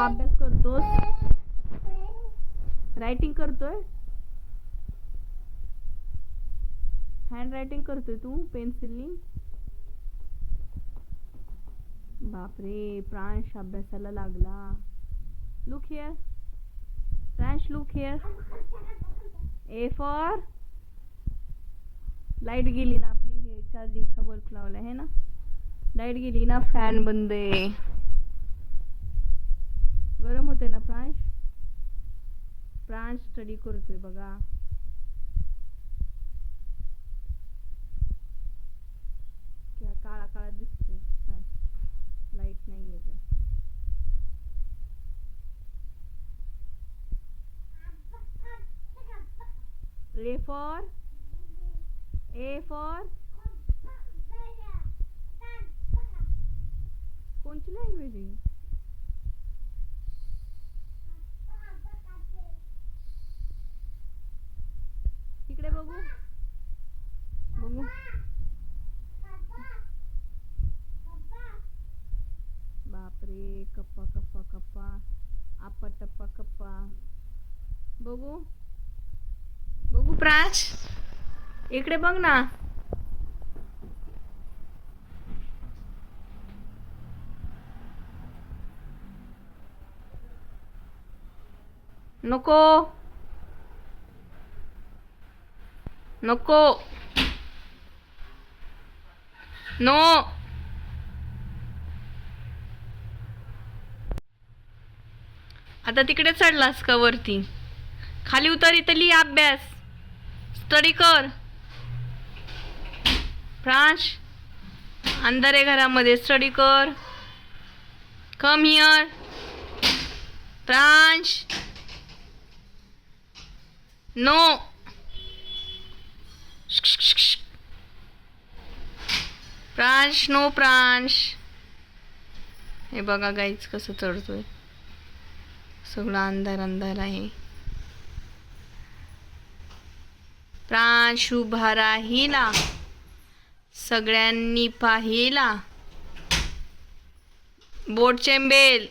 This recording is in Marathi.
अभ्यास करतोस? रायटिंग करतोय? हँड रायटिंग करतोय तू पेन्सिलनी? बापरे, प्रांश अभ्यासाला लागला. Look here Pransh, look here. ए फॉर लाईट गेली ना आपली, हे चार्जिंगचा बल्ब लावला आहे ना, लाईट गेली ना, फॅन बंद आहे. गरम होते ना प्रांश. प्रांश स्टडी करतोय बघा. काळा काळा दिसतोय लाईट नाही आहे. ए फॉर कोणची लँग्वेज आहे? इकडे बघू बघू. बापरे, कप्पा कप्पा कप्पा, आपा टप्पा कप्पा. बघू बघू प्रांश, इकडे बघ ना. नको नको नो. आता तिकडे चढलास का वरती? खाली उतर, इथं लिही अभ्यास, स्टडी कर. प्रांश, अंदर आहे घरामध्ये, स्टडी कर. Come here Pransh. No. Pransh, no Pransh. हे बघा गाईच कसं चढतोय. सगळा अंधार अंधार आहे. प्रांश उभा राहिला, सगळ्यांनी पाहिला. बोट चेंबेल.